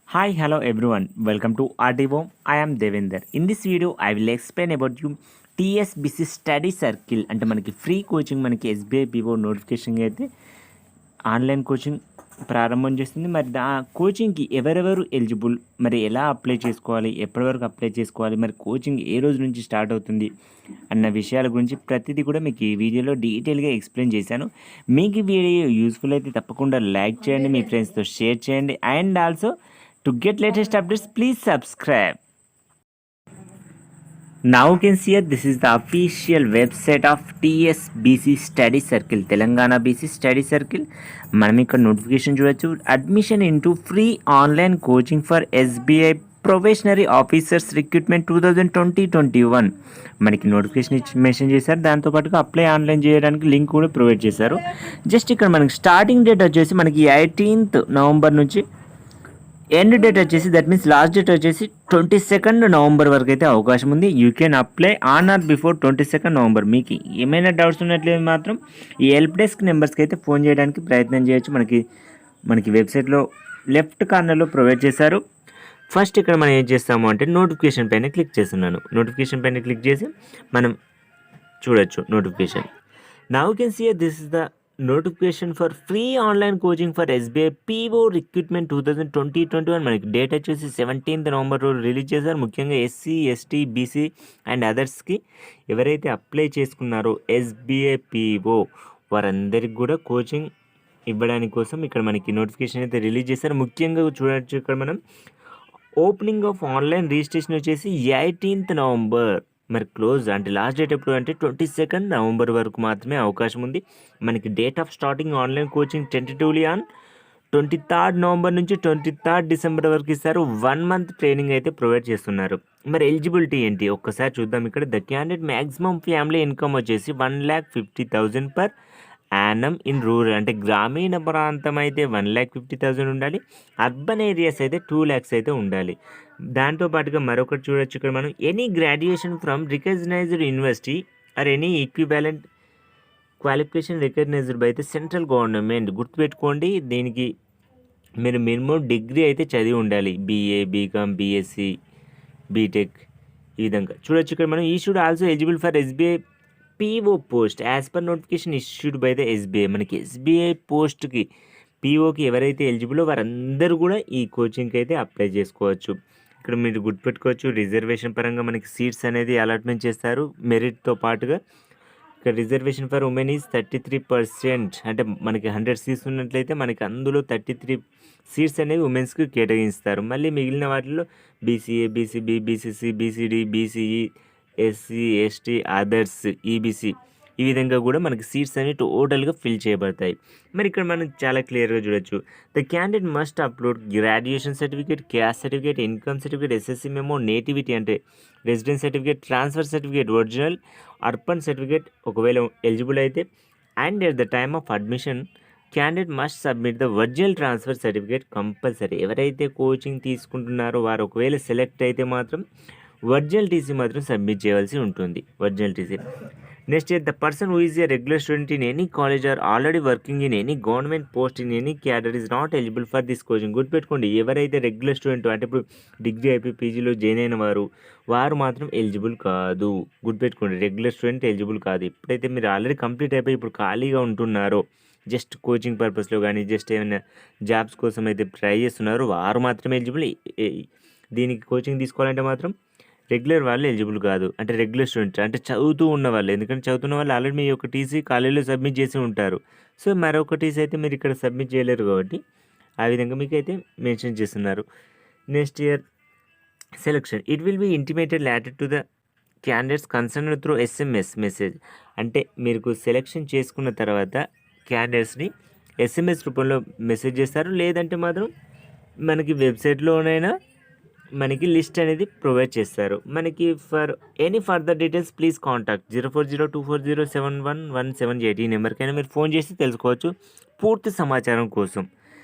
Hi, hello everyone. Welcome to RDO. I am Devinder. In this video, I will explain about you TSBC study circle అంటే మనకి free coaching మనకి SBI PO notification అయితే online coaching ప్రారంభం చేస్తుంది. మరి కోచింగ్కి ఎవరెవరు ఎలిజిబుల్, మరి ఎలా అప్లై చేసుకోవాలి, ఎప్పటి వరకు అప్లై చేసుకోవాలి, మరి కోచింగ్ ఏ రోజు నుంచి స్టార్ట్ అవుతుంది అన్న విషయాల గురించి ప్రతిదీ కూడా మీకు ఈ వీడియోలో డీటెయిల్గా ఎక్స్ప్లెయిన్ చేశాను. మీకు ఈ వీడియో యూస్ఫుల్ అయితే తప్పకుండా లైక్ చేయండి, మీ ఫ్రెండ్స్తో షేర్ చేయండి. And also to get latest updates, please subscribe. Now you can see here, this is the official website of TSBC Study Circle, Telangana BC Study Circle. మనం ఇక్కడ నోటిఫికేషన్ చూడొచ్చు. Admission into free online coaching for SBI ప్రొఫెషనరీ officers recruitment 2020-21 మనకి notification ఇచ్చి mention చేశారు. దాంతోపాటుగా apply online చేయడానికి link కూడా provide చేశారు. జస్ట్ ఇక్కడ మనకి స్టార్టింగ్ డేట్ వచ్చేసి మనకి 18th నవంబర్ నుంచి ఎండ్ డేట్ వచ్చేసి దట్ మీన్స్ లాస్ట్ డేట్ వచ్చేసి 22nd నవంబర్ వరకు అయితే అవకాశం ఉంది. You can apply on are before 22nd November. మీకు ఏమైనా డౌట్స్ ఉన్నట్లయితే మాత్రం ఈ హెల్ప్ డెస్క్ నెంబర్స్కి అయితే ఫోన్ చేయడానికి ప్రయత్నం చేయొచ్చు. మనకి వెబ్సైట్లో లెఫ్ట్ కార్నర్లో ప్రొవైడ్ చేశారు. ఫస్ట్ ఇక్కడ మనం ఏం చేస్తాము అంటే నోటిఫికేషన్ పైన క్లిక్ చేస్తున్నాను. నోటిఫికేషన్ పైన క్లిక్ చేసి మనం చూడొచ్చు notification. Now can see this is the notification for free online coaching for SBI PO recruitment 2020-21 మనకి డేట్ వచ్చేసి 17th నవంబర్ రోజు రిలీజ్ చేశారు. ముఖ్యంగా ఎస్సీ, ఎస్టీ, బీసీ అండ్ అదర్స్కి ఎవరైతే అప్లై చేసుకున్నారో ఎస్బీఐ పిఓ వారందరికి కూడా కోచింగ్ ఇవ్వడానికి కోసం ఇక్కడ మనకి నోటిఫికేషన్ అయితే రిలీజ్ చేశారు. ముఖ్యంగా చూడవచ్చు ఇక్కడ మనం ఓపెనింగ్ ఆఫ్ ఆన్లైన్ రిజిస్ట్రేషన్ వచ్చేసి 18th నవంబర్. మరి క్లోజ్ అంటే లాస్ట్ డేట్ ఎప్పుడు అంటే 22nd నవంబర్ వరకు మాత్రమే అవకాశం ఉంది. మనకి date of starting online coaching tentatively on 23rd November నుంచి 23rd డిసెంబర్ వరకు ఇస్తారు. 1 month ట్రైనింగ్ అయితే ప్రొవైడ్ చేస్తున్నారు. మరి ఎలిజిబిలిటీ ఏంటి ఒక్కసారి చూద్దాం. ఇక్కడ the candidate maximum family income వచ్చేసి 1,50,000 per యానం ఇన్ రూరల్ అంటే గ్రామీణ ప్రాంతం అయితే 1,50,000 ఉండాలి. అర్బన్ ఏరియాస్ అయితే 2 lakhs అయితే ఉండాలి. దాంతోపాటుగా మరొకటి చూడొచ్చు ఇక్కడ మనం any graduation from recognised university or any equivalent qualification recognised by the central government. గుర్తుపెట్టుకోండి, దీనికి మీరు మినిమం డిగ్రీ అయితే చదివి ఉండాలి. బీఏ, బీకామ్, బీఎస్సీ, బీటెక్ ఈ విధంగా చూడొచ్చు. ఇక్కడ మనం ఈ should also eligible for SBI PO post as per notification issued by the SBI. మనకి ఎస్బీఐ పోస్ట్కి పిఓకి ఎవరైతే ఎలిజిబులో వారందరూ కూడా ఈ కోచింగ్కి అయితే అప్లై చేసుకోవచ్చు. ఇక్కడ మీరు గుర్తుపెట్టుకోవచ్చు, రిజర్వేషన్ పరంగా మనకి సీట్స్ అనేది అలాట్మెంట్ చేస్తారు మెరిట్తో పాటుగా. ఇక్కడ రిజర్వేషన్ ఫర్ ఉమెన్ ఈజ్ 33%. అంటే మనకి 100 సీట్స్ ఉన్నట్లయితే మనకి అందులో 33 సీట్స్ అనేవి ఉమెన్స్కి కేటాయిస్తారు. మళ్ళీ మిగిలిన వాటిలో BCA, BCB, BCC, BCD, BCE, SC, ST, others, EBC ఈ విధంగా కూడా మనకి సీట్స్ అనేవి టోటల్గా ఫిల్ చేయబడతాయి. మరి ఇక్కడ మనం చాలా క్లియర్గా చూడొచ్చు. The candidate must upload graduation certificate, caste certificate, income certificate, SSC memo, nativity అంటే residence certificate, transfer certificate, original, urban certificate ఒకవేళ ఎలిజిబుల్ అయితే. And at the time of admission candidate must submit the original transfer certificate compulsory. ఎవరైతే coaching తీసుకుంటున్నారో వారు ఒకవేళ select అయితే మాత్రం original TC మాత్రం సబ్మిట్ చేయాల్సి ఉంటుంది. Original TC. Next the person who is a regular student in any college are already working in any government post in any cadre is not eligible for this coaching. గుర్తుపెట్టుకోండి, ఎవరైతే regular student అంటే ఇప్పుడు degree అయిపోయి పీజీలో join అయిన వారు మాత్రం eligible కాదు. గుర్తుపెట్టుకోండి, రెగ్యులర్ స్టూడెంట్ ఎలిజిబుల్ కాదు. ఎప్పుడైతే మీరు ఆల్రెడీ కంప్లీట్ అయిపోయి ఇప్పుడు ఖాళీగా ఉంటున్నారో, జస్ట్ కోచింగ్ పర్పస్లో కానీ జస్ట్ ఏమైనా జాబ్స్ కోసం అయితే ట్రై చేస్తున్నారో వారు మాత్రమే ఎలిజిబుల్. దీనికి కోచింగ్ తీసుకోవాలంటే మాత్రం రెగ్యులర్ వాళ్ళు ఎలిజిబుల్ కాదు. అంటే రెగ్యులర్ స్టూడెంట్ అంటే చదువుతూ ఉన్న వాళ్ళు, ఎందుకంటే చదువుతున్న వాళ్ళు ఆల్రెడీ మీ యొక్క టీసీ కాలేజీలో సబ్మిట్ చేసి ఉంటారు. సో మరొక టీసీ అయితే మీరు ఇక్కడ సబ్మిట్ చేయలేరు కాబట్టి ఆ విధంగా మీకు అయితే మెన్షన్ చేస్తున్నారు. Next year selection it will be intimated allotted to the candidates concern through SMS message. అంటే మీరు సెలెక్షన్ చేసుకున్న తర్వాత క్యాండిడేట్స్ని ఎస్ఎంఎస్ రూపంలో మెసేజ్ చేస్తారు. లేదంటే మాత్రం మనకి వెబ్సైట్లోనైనా మనకి లిస్ట్ అనేది ప్రొవైడ్ చేస్తారు. మనకి for any further details please contact 0402407117 ఈ నెంబర్కైనా మీరు ఫోన్ చేసి తెలుసుకోవచ్చు పూర్తి సమాచారం కోసం.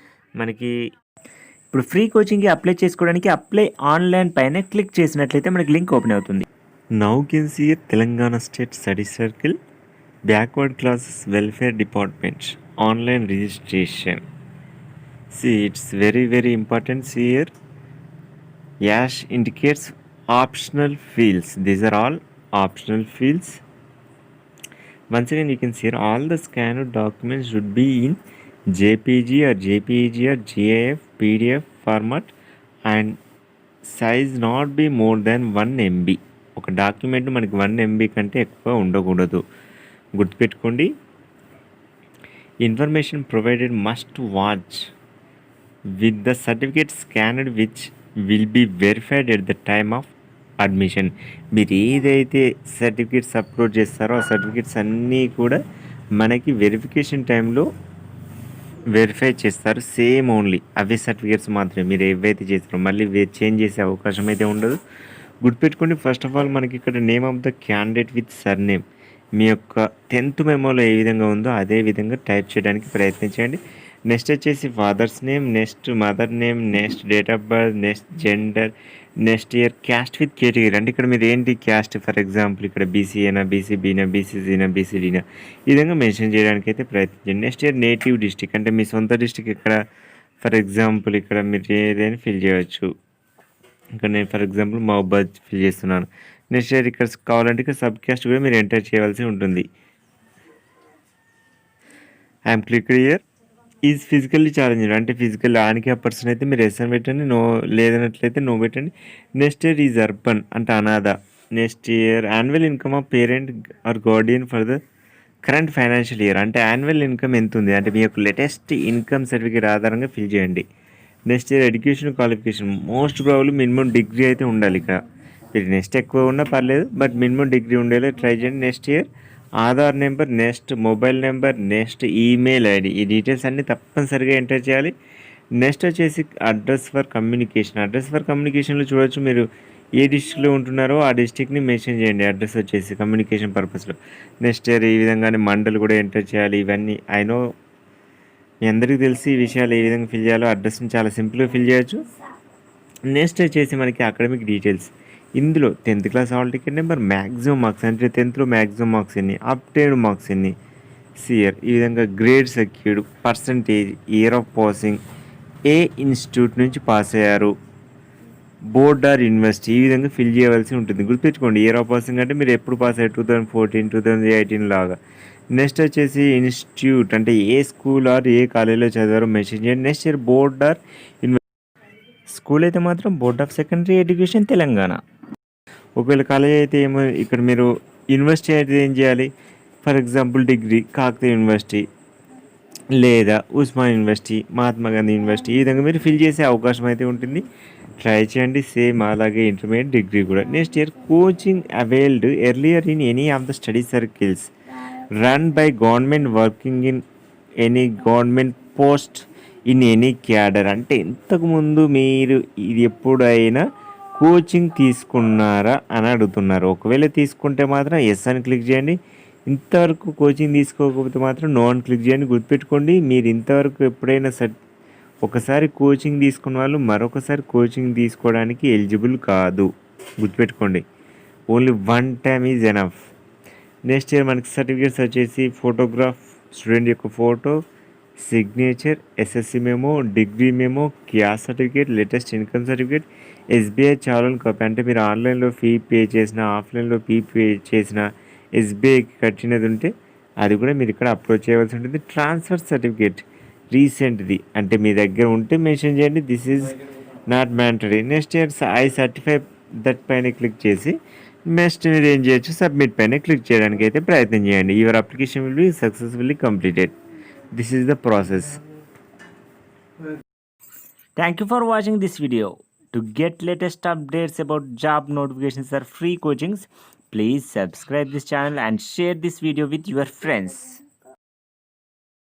మనకి ఇప్పుడు ఫ్రీ కోచింగ్కి అప్లై చేసుకోవడానికి అప్లై ఆన్లైన్ పైన క్లిక్ చేసినట్లయితే మనకి లింక్ ఓపెన్ అవుతుంది. Now can see Telangana state study circle backward classes welfare department online registration. See, it's very important. See here, ash indicates optional fields. These are all optional fields. Once again, you can see here all the scanned documents should be in JPG or JPEG or GIF, PDF format and size not be more than 1 MB. ఒక document మనకి 1 MB కంటే ఎక్కువ ఉండకూడదు. గుర్తుపెట్టుకోండి. Information provided must watch with the certificate scanned which will be verified at the time of admission. మీరు ఏదైతే certificates upload చేస్తారో ఆ సర్టిఫికేట్స్ అన్నీ కూడా మనకి వెరిఫికేషన్ టైంలో వెరిఫై చేస్తారు. సేమ్ ఓన్లీ అవే సర్టిఫికేట్స్ మాత్రమే మీరు ఏవైతే చేస్తారో మళ్ళీ చేంజ్ చేసే అవకాశం అయితే ఉండదు. గుర్తుపెట్టుకోండి. ఫస్ట్ ఆఫ్ ఆల్ మనకి ఇక్కడ name of the candidate with surname మీ యొక్క 10th మెమోలో ఏ విధంగా ఉందో అదే విధంగా టైప్ చేయడానికి ప్రయత్నించండి. నెక్స్ట్ వచ్చేసి father's name, next mother name, next date of birth, next gender, next year, caste with category. అంటే ఇక్కడ మీరు ఏంటి క్యాస్ట్, ఫర్ ఎగ్జాంపుల్ ఇక్కడ బీసీఏనా, బీసీబీనా, బీసీసీనా, బీసీడీనా ఈ విధంగా మెన్షన్ చేయడానికి అయితే ప్రయత్నించండి. నెక్స్ట్ ఇయర్ నేటివ్ డిస్టిక్ అంటే మీ సొంత డిస్టిక్ ఇక్కడ, ఫర్ ఎగ్జాంపుల్ ఇక్కడ మీరు ఏదైనా ఫిల్ చేయవచ్చు. ఇక్కడ నేను ఫర్ ఎగ్జాంపుల్ మహబాద్ ఫిల్ చేస్తున్నాను. నెక్స్ట్ ఇయర్ ఇక్కడ కావాలంటే ఇక్కడ సబ్ క్యాస్ట్ కూడా మీరు ఎంటర్ చేయవలసి ఉంటుంది. I'm click year is physically challenged అంటే ఫిజికల్ హ్యాండిక్యాప్ పర్సన్ అయితే మీరు ఎస్ అని పెట్టండి, నో లేదన్నట్లయితే నో పెట్టండి. నెక్స్ట్ ఇయర్ ఈజ్ అర్బన్ అంటే అనాథ. Next year annual income of parent are Guardian for the current financial year అంటే యాన్యువల్ ఇన్కమ్ ఎంత ఉంది అంటే మీ యొక్క లేటెస్ట్ ఇన్కమ్ సర్టిఫికేట్ ఆధారంగా ఫిల్ చేయండి. Next year education qualification most problem minimum degree అయితే ఉండాలి. ఇక్కడ మీరు నెక్స్ట్ ఎక్కువ ఉన్నా పర్లేదు బట్ మినిమం డిగ్రీ ఉండేలా ట్రై చేయండి. Next year Aadhaar number, next mobile number, next email ID ఈ డీటెయిల్స్ అన్నీ తప్పనిసరిగా ఎంటర్ చేయాలి. నెక్స్ట్ వచ్చేసి address for communication. Address for కమ్యూనికేషన్లో చూడవచ్చు మీరు ఏ డిస్ట్రిక్ట్లో ఉంటున్నారో ఆ డిస్ట్రిక్ట్ని మెన్షన్ చేయండి అడ్రస్ వచ్చేసి కమ్యూనికేషన్ పర్పస్లో. నెక్స్ట్ ఇయర్ ఈ విధంగానే మండల్ కూడా ఎంటర్ చేయాలి. ఇవన్నీ ఐనో మీ అందరికీ తెలిసి ఈ విషయాలు ఏ విధంగా ఫిల్ చేయాలో అడ్రస్ని చాలా సింపుల్గా ఫిల్ చేయొచ్చు. నెక్స్ట్ వచ్చేసి మనకి అకాడమిక్ డీటెయిల్స్. ఇందులో 10th class hall ticket number, maximum marks అంటే 10thలో మ్యాక్సిమం మార్క్స్ ఎన్ని, అప్టైన్డ్ మార్క్స్ ఎన్ని, సియర్ ఈ విధంగా grade secured, percentage, year of passing, A institute నుంచి పాస్ అయ్యారు, బోర్డ్ ఆర్ యూనివర్సిటీ ఈ విధంగా ఫిల్ చేయవలసి ఉంటుంది. గుర్తుపెట్టుకోండి ఇయర్ ఆఫ్ పాసింగ్ అంటే మీరు ఎప్పుడు పాస్ అయ్యారు 2014, 2018 లాగా. నెక్స్ట్ వచ్చేసి ఇన్స్టిట్యూట్ అంటే ఏ స్కూల్ ఆర్ ఏ కాలేజీలో చదివారో మెన్షన్ చేయండి. Next year board or school అయితే మాత్రం board of secondary education Telangana. ఒకవేళ కాలేజ్ అయితే ఏమో ఇక్కడ మీరు యూనివర్సిటీ అయితే ఏం చేయాలి, for example degree Kakatiya university లేదా ఉస్మాన్ యూనివర్సిటీ, మహాత్మా గాంధీ యూనివర్సిటీ ఈ విధంగా మీరు ఫిల్ చేసే అవకాశం అయితే ఉంటుంది. ట్రై చేయండి. సేమ్ అలాగే ఇంటర్మీడియట్ డిగ్రీ కూడా. Next year coaching availed earlier in any of the study circles run by government working in any government post in any cadre అంటే ఇంతకుముందు మీరు ఇది ఎప్పుడైనా కోచింగ్ తీసుకున్నారా అని అడుగుతున్నారు. ఒకవేళ తీసుకుంటే మాత్రం ఎస్ అని క్లిక్ చేయండి. ఇంతవరకు కోచింగ్ తీసుకోకపోతే మాత్రం నో అని క్లిక్ చేయండి. గుర్తుపెట్టుకోండి మీరు ఇంతవరకు ఎప్పుడైనా ఒకసారి కోచింగ్ తీసుకున్న వాళ్ళు మరొకసారి కోచింగ్ తీసుకోవడానికి ఎలిజిబుల్ కాదు. గుర్తుపెట్టుకోండి only 1 time is enough. Next year మనకి సర్టిఫికేట్స్ వచ్చేసి ఫోటోగ్రాఫ్, స్టూడెంట్ యొక్క photo, signature, SSC memo, degree memo, caste certificate, latest income certificate, SBI challan copy అంటే మీరు ఆన్లైన్లో ఫీ పే చేసిన, ఆఫ్లైన్లో ఫీ పే చేసిన, ఎస్బీఐకి కట్టినది ఉంటే అది కూడా మీరు ఇక్కడ అప్లోడ్ చేయవలసి ఉంటుంది. ట్రాన్స్ఫర్ సర్టిఫికేట్ రీసెంట్ది అంటే మీ దగ్గర ఉంటే మెన్షన్ చేయండి. This is not mandatory. Next year I certify that పైన క్లిక్ చేసి నెక్స్ట్ మీరు ఏం చేయొచ్చు సబ్మిట్ పైన క్లిక్ చేయడానికి అయితే ప్రయత్నం చేయండి. Your application will be successfully completed. This is the process. Thank you for watching this video. To get latest updates about job notifications or free coachings, please subscribe this channel and share this video with your friends.